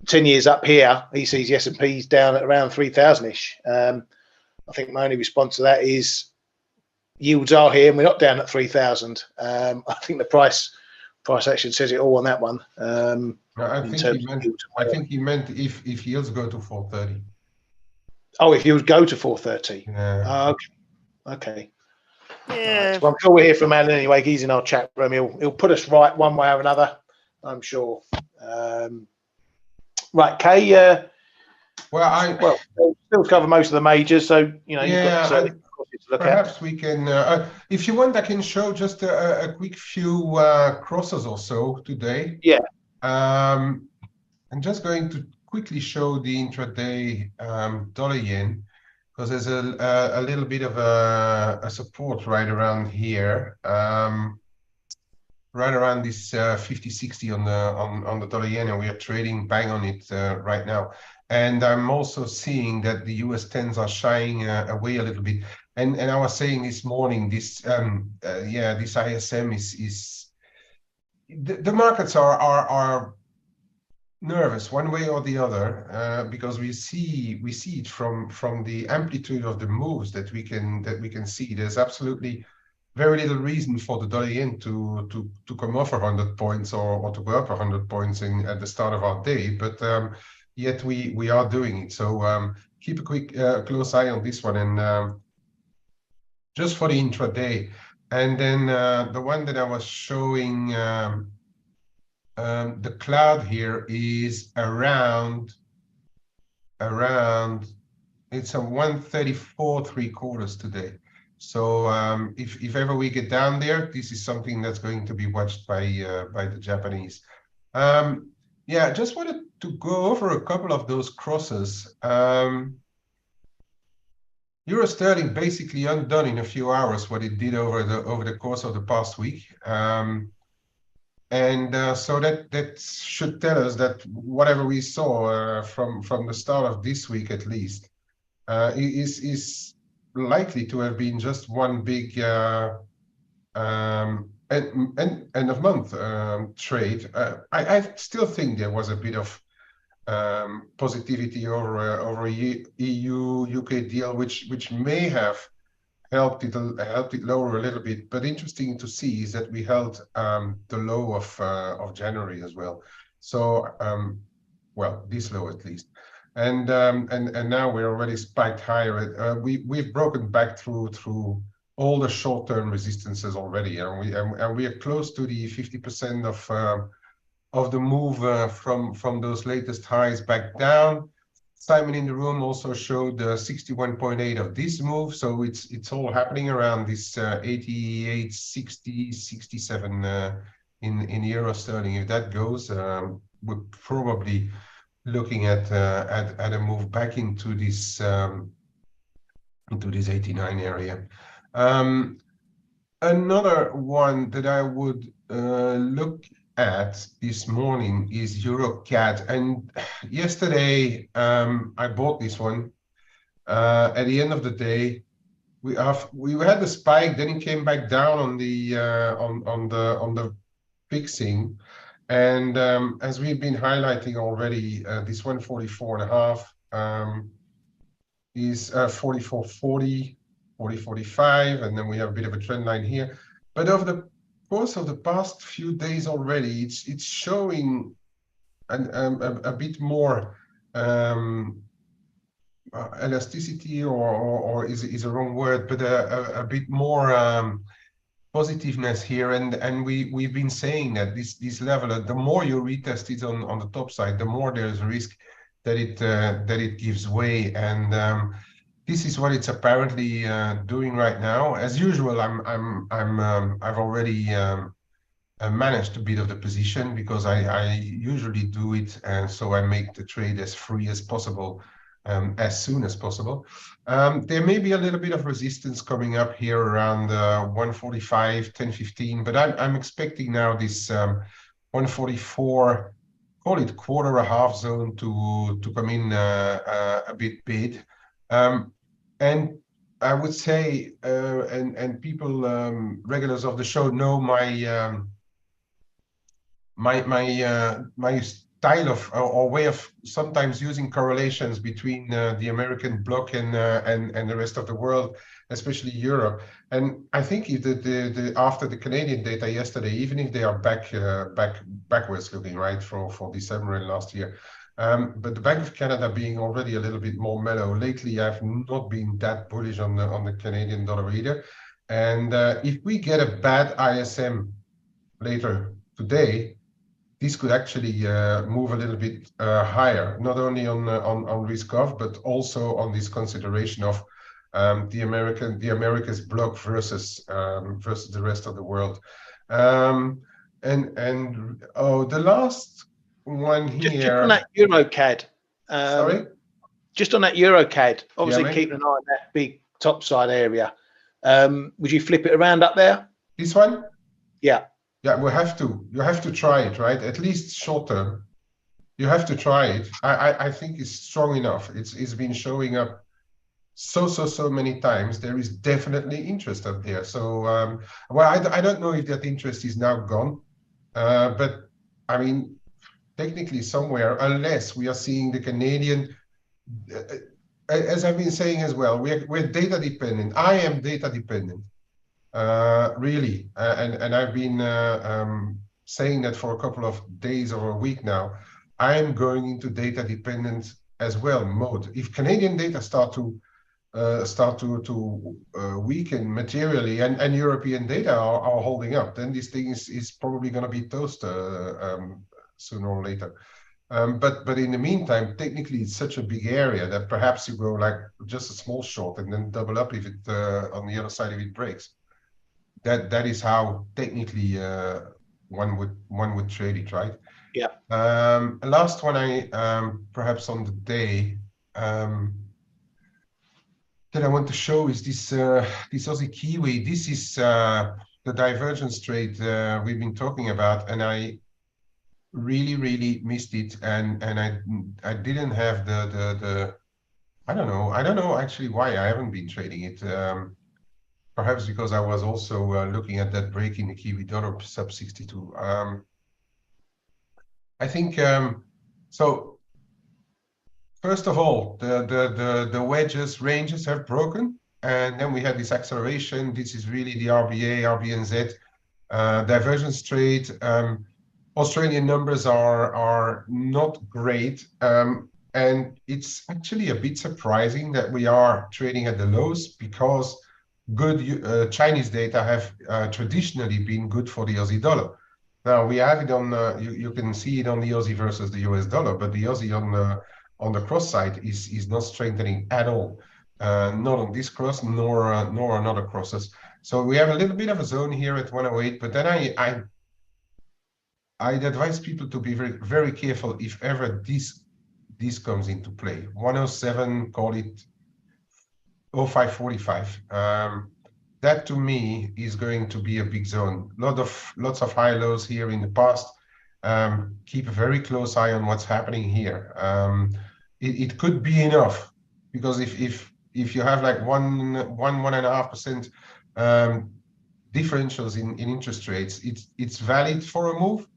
[SPEAKER 1] 10 years up here, he sees the S&P's down at around 3,000-ish. I think my only response to that is yields are here and we're not down at 3,000. I think the price action says it all on that one.
[SPEAKER 3] I think he meant if yields go to 430.
[SPEAKER 1] Oh, if yields go to 430.
[SPEAKER 3] Yeah.
[SPEAKER 1] Okay.
[SPEAKER 2] Yeah.
[SPEAKER 1] Right. Well, I'm sure we'll hear from Alan anyway. He's in our chat room. He'll put us right one way or another, I'm sure. Right, Kay. Well, still cover most of the majors, so you know.
[SPEAKER 3] Yeah.
[SPEAKER 1] You've got to look
[SPEAKER 3] perhaps we can, if you want, I can show just a quick few crosses or so today.
[SPEAKER 1] Yeah.
[SPEAKER 3] I'm just going to quickly show the intraday dollar yen, because there's a little bit of a support right around here, right around this 50.60 on the dollar yen, and we are trading bang on it right now. And I'm also seeing that the US 10s are shying away a little bit. And I was saying this morning, this this ISM is the markets are nervous one way or the other, because we see it from the amplitude of the moves that we can see. There's absolutely very little reason for the dollar yen to come off 100 points or to go up 100 points at the start of our day, but yet we are doing it. So keep a close eye on this one, and just for the intraday. And then the one that I was showing, the cloud here is around it's a 134.75 today. So if ever we get down there, this is something that's going to be watched by the Japanese. Yeah, just wanted to go over a couple of those crosses. Euro sterling basically undone in a few hours what it did over the course of the past week. So that should tell us that whatever we saw from the start of this week at least is likely to have been just one big end of month trade. I still think there was a bit of positivity over EU UK deal, which may have helped it lower a little bit. But interesting to see is that we held the low of January as well. So well, this low at least. And now we're already spiked higher. We've broken back through all the short-term resistances already, and we are close to the 50% of the move from those latest highs back down. Simon in the room also showed 61.8 of this move, so it's all happening around this 88, 60, 67 in euro sterling. If that goes, we're probably looking at a move back into this 89 area. Another one that I would look at this morning is Euro CAD, and yesterday I bought this one. At the end of the day, we had the spike, then it came back down on the fixing, and as we've been highlighting already, this 144.5 is 44.40, 40.45, and then we have a bit of a trend line here. But over the course of the past few days already, it's showing a bit more elasticity, or is a wrong word, but a bit more positiveness here, and we've been saying that this level, the more you retest it on the top side, the more there's a risk that it gives way, and this is what it's apparently doing right now. As usual, I've already managed a bit of the position because I usually do it, and so I make the trade as free as possible, as soon as possible. There may be a little bit of resistance coming up here around 145, 10.15, but I'm expecting now this 144, call it quarter or half zone to come in a bit bid. And I would say, and people, regulars of the show know my my style of or way of sometimes using correlations between the American bloc and the rest of the world, especially Europe. And I think the after the Canadian data yesterday, even if they are backwards looking, right, for December and last year, but the Bank of Canada being already a little bit more mellow lately, I've not been that bullish on the Canadian dollar either. And if we get a bad ISM later today, this could actually move a little bit higher, not only on risk off, but also on this consideration of the Americas bloc versus the rest of the world. The last one here.
[SPEAKER 1] Just on that EuroCAD.
[SPEAKER 3] Sorry?
[SPEAKER 1] Just on that EuroCAD, obviously
[SPEAKER 3] Yeah,
[SPEAKER 1] keeping an eye on that big top side area. Would you flip it around up there?
[SPEAKER 3] This one?
[SPEAKER 1] Yeah.
[SPEAKER 3] Yeah, we have to. You have to try it, right? At least short term. You have to try it. I think it's strong enough. It's been showing up so many times. There is definitely interest up there. So well, I don't know if that interest is now gone, but I mean, technically somewhere, unless we are seeing the Canadian, as I've been saying as well, we're data dependent. I am data dependent, really, and I've been saying that for a couple of days or a week now. I am going into data dependent as well mode. If Canadian data start to weaken materially, and European data are holding up, then this thing is probably going to be toast sooner or later. But in the meantime, technically, it's such a big area that perhaps you go like just a small short and then double up if it on the other side if it breaks. That is how technically one would trade it, right?
[SPEAKER 1] Yeah.
[SPEAKER 3] Last one I perhaps on the day that I want to show is this this Aussie Kiwi. This is the divergence trade we've been talking about, and I really missed it, and I didn't have the I don't know actually why I haven't been trading it. Perhaps because I was also looking at that break in the Kiwi dollar sub 62. I think so. First of all, the wedges ranges have broken, and then we had this acceleration. This is really the RBA, RBNZ divergence trade. Australian numbers are not great, and it's actually a bit surprising that we are trading at the lows, because good Chinese data have traditionally been good for the Aussie dollar. Now we have it on you can see it on the Aussie versus the US dollar, but the Aussie on the cross side is not strengthening at all, not on this cross nor on other crosses. So we have a little bit of a zone here at 108, but then I'd advise people to be very careful if ever this comes into play. 107, call it 0545. That to me is going to be a big zone. Lots of high lows here in the past. Keep a very close eye on what's happening here. It could be enough, because if you have like 1.5% differentials in interest rates, it's valid for a move,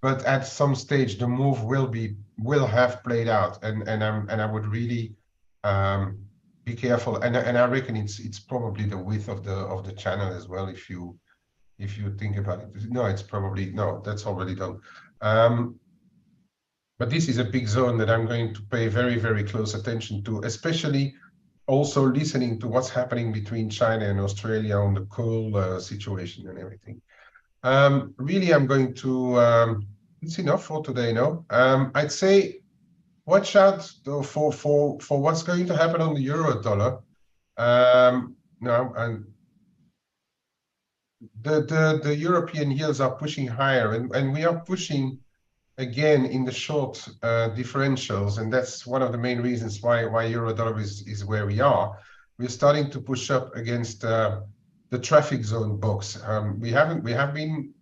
[SPEAKER 3] but at some stage the move will have played out, and I would really be careful, and I reckon it's probably the width of the channel as well. If you think about it, no, it's probably no, that's already done. But this is a big zone that I'm going to pay very close attention to, especially also listening to what's happening between China and Australia on the coal situation and everything. Really, I'm going to. It's enough for today, no? I'd say watch out though for what's going to happen on the euro dollar. Now, and the European yields are pushing higher, and we are pushing again in the short differentials, and that's one of the main reasons why euro dollar is where we are. We're starting to push up against the traffic zone box. We have been.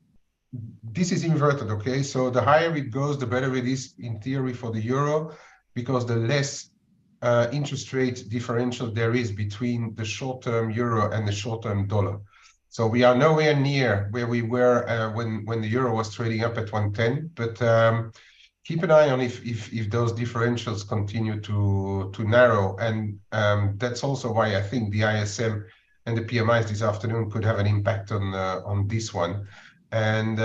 [SPEAKER 3] This is inverted, okay? So the higher it goes, the better it is in theory for the euro, because the less interest rate differential there is between the short-term euro and the short-term dollar. So we are nowhere near where we were when the euro was trading up at 110. But keep an eye on if those differentials continue to narrow, and that's also why I think the ISM and the PMIs this afternoon could have an impact on this one. And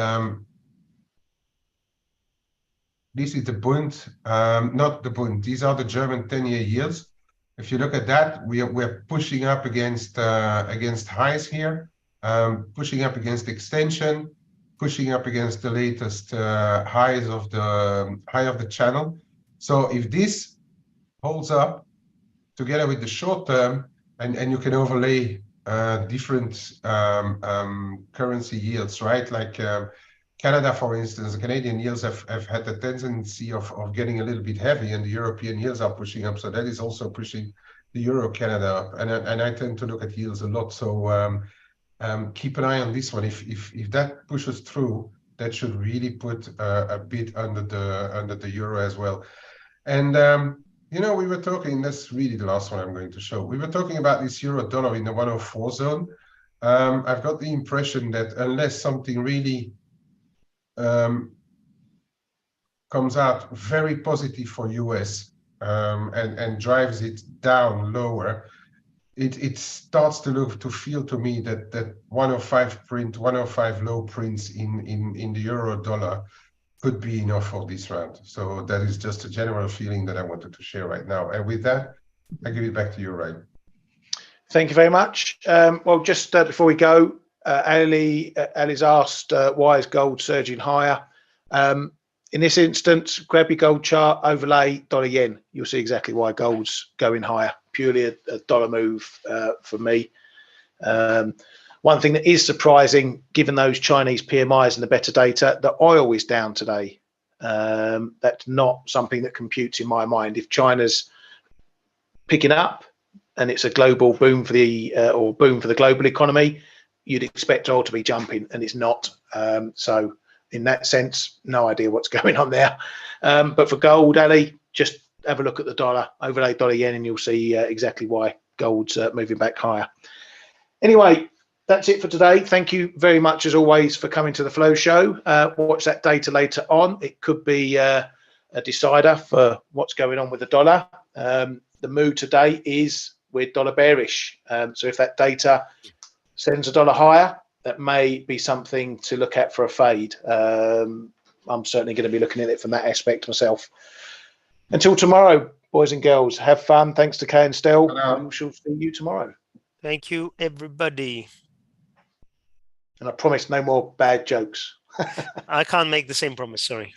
[SPEAKER 3] this is the Bund, not the Bund. These are the German 10-year yields. If you look at that, we're pushing up against highs here, pushing up against extension, pushing up against the latest highs of the channel. So if this holds up together with the short term, and you can overlay different currency yields, right? Like Canada, for instance, the Canadian yields have had the tendency of getting a little bit heavy, and the European yields are pushing up. So that is also pushing the Euro Canada up. And I tend to look at yields a lot. So keep an eye on this one. If that pushes through, that should really put a bit under the euro as well. And you know, we were talking, that's really the last one I'm going to show. We were talking about this euro dollar in the 104 zone. I've got the impression that unless something really comes out very positive for US and drives it down lower, it starts to feel to me that 105 low prints in the euro dollar could be enough for this round. So that is just a general feeling that I wanted to share right now. And with that, I give it back to you, Ryan.
[SPEAKER 1] Thank you very much. Well, just before we go, Ali's asked why is gold surging higher? In this instance, grab your gold chart, overlay dollar yen. You'll see exactly why gold's going higher. Purely a dollar move for me. One thing that is surprising, given those Chinese PMIs and the better data, the oil is down today. That's not something that computes in my mind. If China's picking up and it's a global boom for the or boom for the global economy, you'd expect oil to be jumping, and it's not. So in that sense, no idea what's going on there. But for gold, Ali, just have a look at the dollar, overlay dollar yen, and you'll see exactly why gold's moving back higher. Anyway, that's it for today. Thank you very much, as always, for coming to the Flow Show. Watch that data later on. It could be a decider for what's going on with the dollar. The mood today is we're dollar bearish. So if that data sends a dollar higher, that may be something to look at for a fade. I'm certainly going to be looking at it from that aspect myself. Until tomorrow, boys and girls, have fun. Thanks to Kay and Stel. We shall see you tomorrow.
[SPEAKER 2] Thank you, everybody.
[SPEAKER 1] And I promise no more bad jokes.
[SPEAKER 2] I can't make the same promise, sorry.